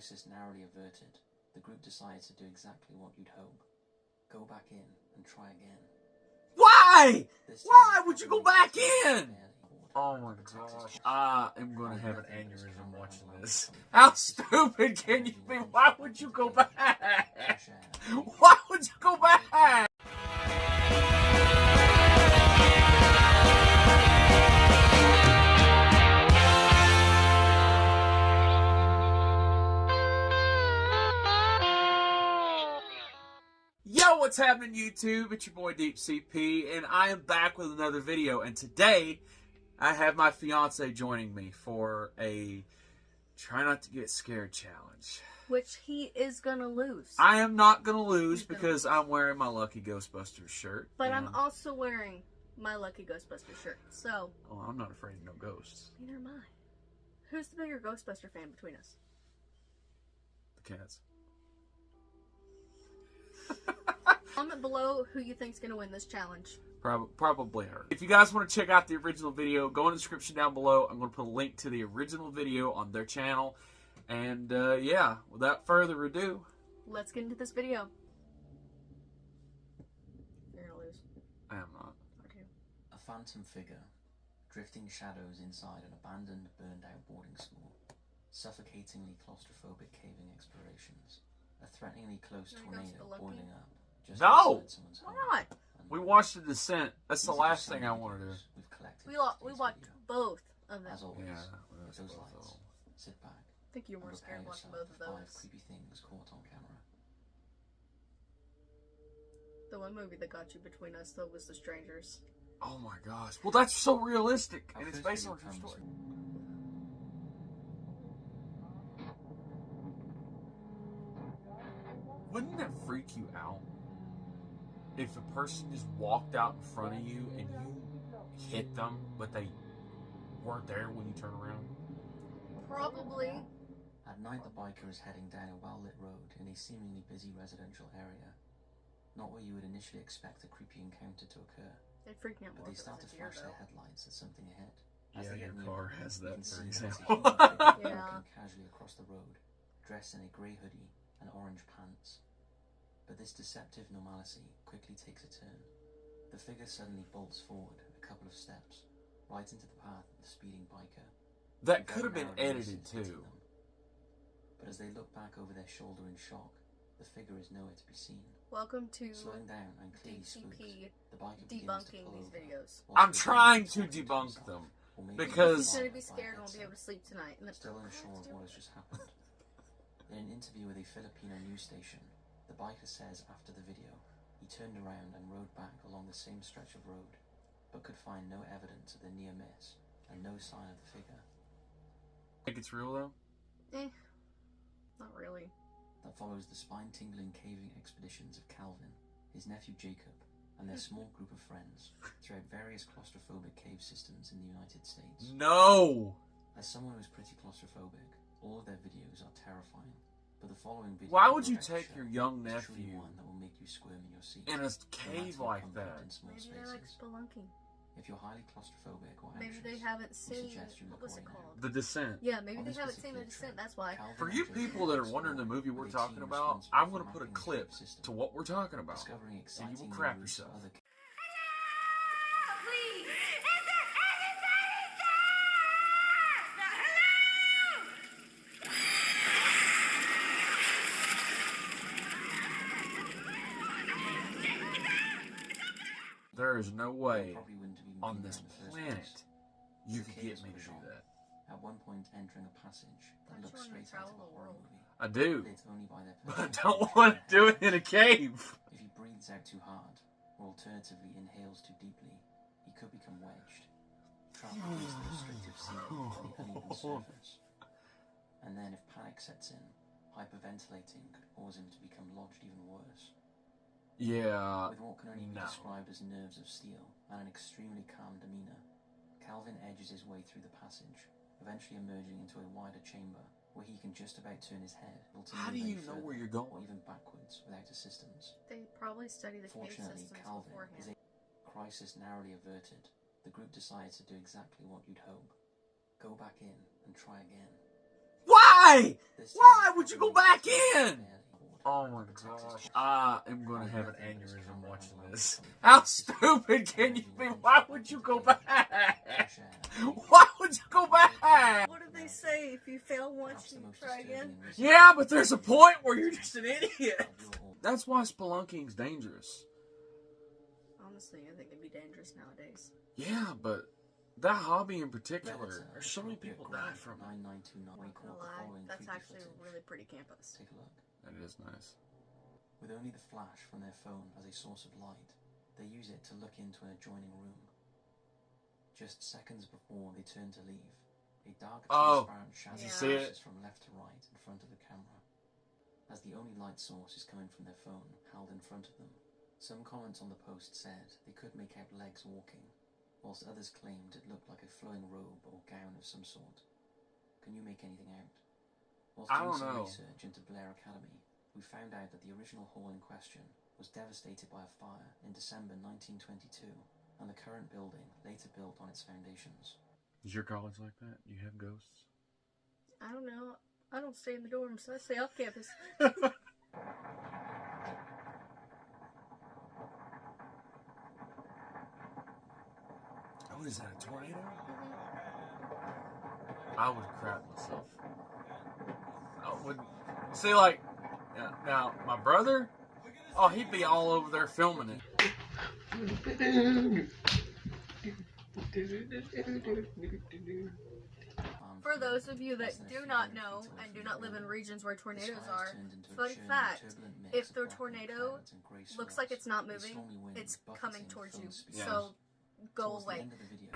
crisis narrowly averted, the group decided to do exactly what you'd hope. Go back in and try again. Why? Why would you go back in? Oh my gosh. I am going to have an aneurysm watching this. How stupid can you be? Why would you go back? Why would you go back? Yo, what's happening, YouTube? It's your boy DeepSea-P, and I am back with another video. And today, I have my fiance joining me for a try not to get scared challenge. Which he is gonna lose. I am not gonna lose because I'm wearing my Lucky Ghostbusters shirt. But I'm also wearing my Lucky Ghostbusters shirt, so... Oh, I'm not afraid of no ghosts. Neither am I. Who's the bigger Ghostbuster fan between us? The cats. Comment below who you think's gonna win this challenge. Probably her. If you guys want to check out the original video, go in the description down below. I'm going to put a link to the original video on their channel. And yeah, without further ado, let's get into this video. You're gonna lose. I am not. Okay. A phantom figure, drifting shadows inside an abandoned, burned-out boarding school, suffocatingly claustrophobic caving explorations, a threateningly close tornado boiling up. No! Why not? We watched The Descent. That's the last thing I want to do. We watched both of them. As always, Yeah, with those lights, sit back. I think you were more scared watching both of those. 5 creepy things caught on camera. The one movie that got you between us, though, was The Strangers. Oh my gosh. Well, that's so realistic. And it's based on a true story. Wouldn't that freak you out? If a person just walked out in front of you and you hit them, but they weren't there when you turn around? Probably. At night, the biker is heading down a well-lit road in a seemingly busy residential area. Not where you would initially expect a creepy encounter to occur. It freaked me out but more they start to flash their headlights at something ahead. As Yeah, they your get car nearer, has you that, can for see example. Yeah. walking casually across the road, dressed in a grey hoodie and orange pants. But this deceptive normalcy quickly takes a turn. The figure suddenly bolts forward a couple of steps, right into the path of the speeding biker. That could have been edited too. But as they look back over their shoulder in shock, the figure is nowhere to be seen. Welcome to Slowing down and clearly spooked, DeepSea-P the biker debunking begins to pull these over. videos. I'm trying to debunk them. Because He's gonna be scared and won't be able to sleep tonight. And still unsure of what has just happened. In an interview with a Filipino news station, the biker says after the video, he turned around and rode back along the same stretch of road, but could find no evidence of the near miss and no sign of the figure. Think it's real though? Not really. That follows the spine-tingling caving expeditions of Calvin, his nephew Jacob, and their small group of friends throughout various claustrophobic cave systems in the United States. No! As someone who's pretty claustrophobic, all of their videos are terrifying. But the following video, Why would you take your young nephew one that will make you squirm in your seat in a cave like that? Maybe they like spelunking. If you're highly claustrophobic or Maybe anxious, they haven't seen, suggest you what look was it away now. called? The Descent. Yeah, maybe On they this haven't seen The particular Descent, trip, that's why. Calvin For you entered people the that are cave wondering the store movie we're with a talking team about, responsible I'm for going to put a mapping the clip cave system, to what we're talking about. discovering And you exciting will crap routes to yourself. other There is no way probably wouldn't have been on been this there in the first planet place. you The could caves get me were to do shot. that. At one point entering a passage that Don't you looks want to straight out of travel a the horror world? movie. I do, Lit only by their but I personal don't want to do it in a cave. If he breathes out too hard, or alternatively inhales too deeply, he could become wedged, trapped against the restrictive ceiling and the uneven surface. And then if panic sets in, hyperventilating could cause him to become lodged even worse. Yeah, With what can only be no. described as nerves of steel and an extremely calm demeanour, Calvin edges his way through the passage, eventually emerging into a wider chamber where he can just about turn his head. How do you know where you're Or going? even backwards without assistance. They probably study the cave Fortunately, systems Calvin beforehand. is a crisis narrowly averted. The group decides to do exactly what you'd hope. Go back in and try again. Why? Why? This Why time, would you go probably back barely in? aboard. Oh my The Texas gosh. Texas I am gonna Only have an method that was aneurysm camera watching and this. well How documented. stupid can you be? Why would you go back? Fresh air, Why would you go back? What did they say? If you fail once, perhaps the you most try disturbing again? and recent Yeah, but there's a point where you're just an idiot. That's why spelunking's dangerous. Honestly, I think it'd be dangerous nowadays. Yeah, but that hobby in particular, Redditor, there's so many Appropriate people Grant died from it. 9929 I'm not recalled gonna the lie, following that's creepy actually footage. really pretty campus. Take a look. That is nice. With only the flash from their phone as a source of light, they use it to look into an adjoining room. Just seconds before they turn to leave, a dark, transparent shadow Yeah. See it? flashes from left to right in front of the camera. As the only light source is coming from their phone held in front of them, some comments on the post said they could make out legs walking, whilst others claimed it looked like a flowing robe or gown of some sort. Can you make anything out? Whilst I doing don't some know. research into Blair Academy, we found out that the original hall in question was devastated by a fire in December 1922, and the current building later built on its foundations. Is your college like that? You have ghosts? I don't know. I don't stay in the dorms, so I stay off campus. What is that, a tornado? I would crap myself. I would. See, like, now, my brother, oh, he'd be all over there filming it. For those of you that do not know and do not live in regions where tornadoes are, fun fact, if the tornado looks like it's not moving, it's coming towards you. Yes. So go Towards the away. end of the video,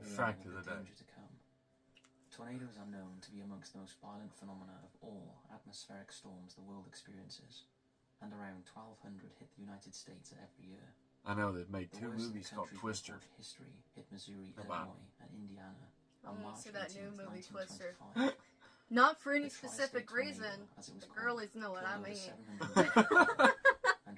Fact of the day. danger to come. Tornadoes are known to be amongst the most violent phenomena of all atmospheric storms the world experiences, and around 1,200 hit the United States every year. I know they've made The two worst in the movies called country's Twister. recorded history hit Missouri, Oh, wow. Illinois, and Indiana. I on wanna March see that new 18th, movie, Twister. 1925. Not for any The tri-state specific tornado, reason. as it was The called, girlies know what I killed over mean. 700 and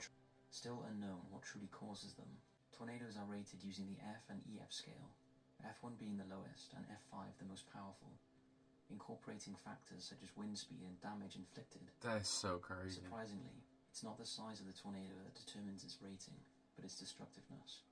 still unknown what truly causes them. Tornadoes are rated using the F and EF scale, F1 being the lowest and F5 the most powerful, incorporating factors such as wind speed and damage inflicted. That is so crazy. Surprisingly, it's not the size of the tornado that determines its rating, but its destructiveness.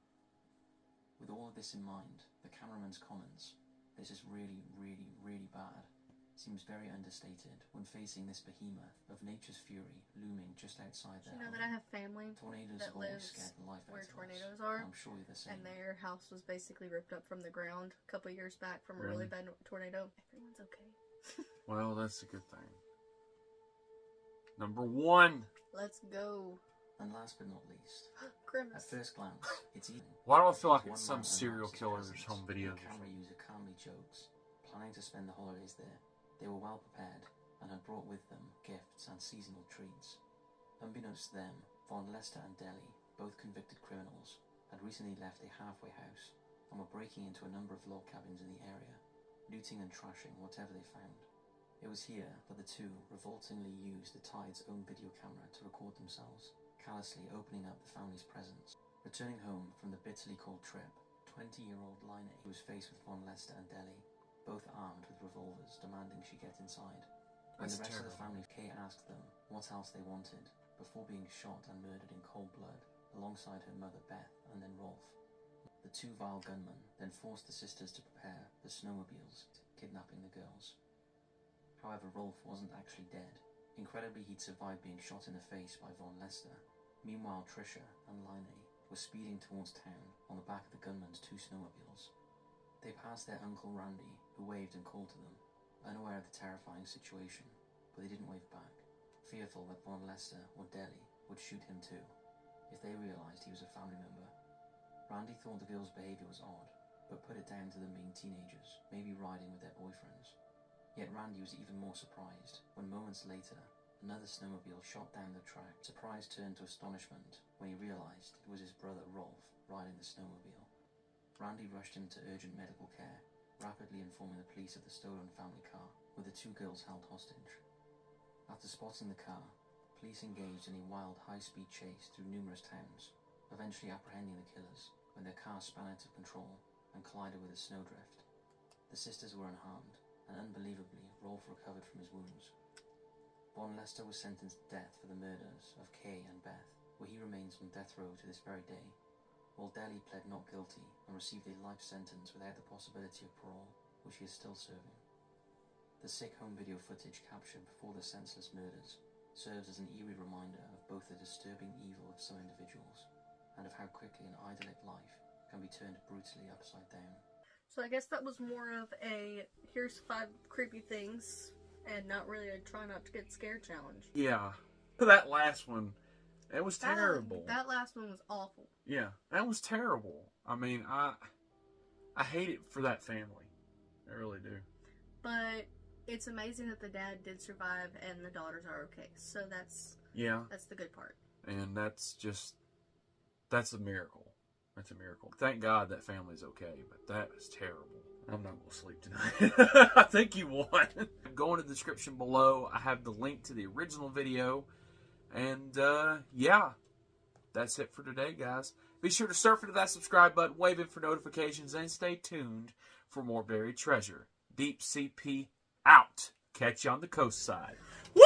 With all of this in mind, the cameraman's comments, "This is really, really, really bad," seems very understated when facing this behemoth of nature's fury looming just outside their You know home. that I have family Tornadoes that have always lives scared the life out where of us. tornadoes are, I'm sure you're the same. and their house was basically ripped up from the ground a couple years back from a really bad tornado. Everyone's okay. Well, that's a good thing. Number one. Let's go. And last but not least, at Grimace. first glance, it's easy. Why do I feel like One it's some man serial announces killer's presence, home and videos the or camera something? user calmly jokes, planning to spend the holidays there. They were well prepared and had brought with them gifts and seasonal treats. Unbeknownst to them, Von Lester and Deli, both convicted criminals, had recently left a halfway house and were breaking into a number of log cabins in the area, looting and trashing whatever they found. It was here that the two revoltingly used the Tide's own video camera to record themselves, callously opening up the family's presents. Returning home from the bitterly cold trip, 20-year-old Lina was faced with Von Lester and Deli, both armed with revolvers, demanding she get inside. When That's the rest of the terrible. family, Kay asked them what else they wanted, before being shot and murdered in cold blood, alongside her mother Beth and then Rolf. The two vile gunmen then forced the sisters to prepare the snowmobiles, kidnapping the girls. However, Rolf wasn't actually dead. Incredibly, he'd survived being shot in the face by Von Lester. Meanwhile, Tricia and Line were speeding towards town on the back of the gunmen's two snowmobiles. They passed their Uncle Randy, who waved and called to them, unaware of the terrifying situation, but they didn't wave back, fearful that Von Lester or Deli would shoot him too, if they realised he was a family member. Randy thought the girls' behaviour was odd, but put it down to them being teenagers, maybe riding with their boyfriends. Yet Randy was even more surprised when moments later, another snowmobile shot down the track. Surprise turned to astonishment when he realised it was his brother Rolf riding the snowmobile. Randy rushed him to urgent medical care, rapidly informing the police of the stolen family car, with the two girls held hostage. After spotting the car, police engaged in a wild high-speed chase through numerous towns, eventually apprehending the killers when their car spun out of control and collided with a snowdrift. The sisters were unharmed, and unbelievably, Rolf recovered from his wounds. Von Lester was sentenced to death for the murders of Kay and Beth, where he remains on death row to this very day, while Deli pled not guilty and received a life sentence without the possibility of parole, which he is still serving. The sick home video footage captured before the senseless murders serves as an eerie reminder of both the disturbing evil of some individuals and of how quickly an idyllic life can be turned brutally upside down. So I guess that was more of a here's 5 creepy things and not really a try not to get scared challenge. Yeah. That last one, it was terrible. That last one was awful. Yeah, that was terrible. I mean, I hate it for that family. I really do. But it's amazing that the dad did survive and the daughters are okay. So that's the good part. And that's a miracle. That's a miracle. Thank God that family's okay, but that is terrible. I'm not going to sleep tonight. I think you won. Go in the description below. I have the link to the original video. And, yeah. That's it for today, guys. Be sure to surf into that subscribe button, wave in for notifications, and stay tuned for more buried treasure. DeepSea-P out. Catch you on the coast side. Woo!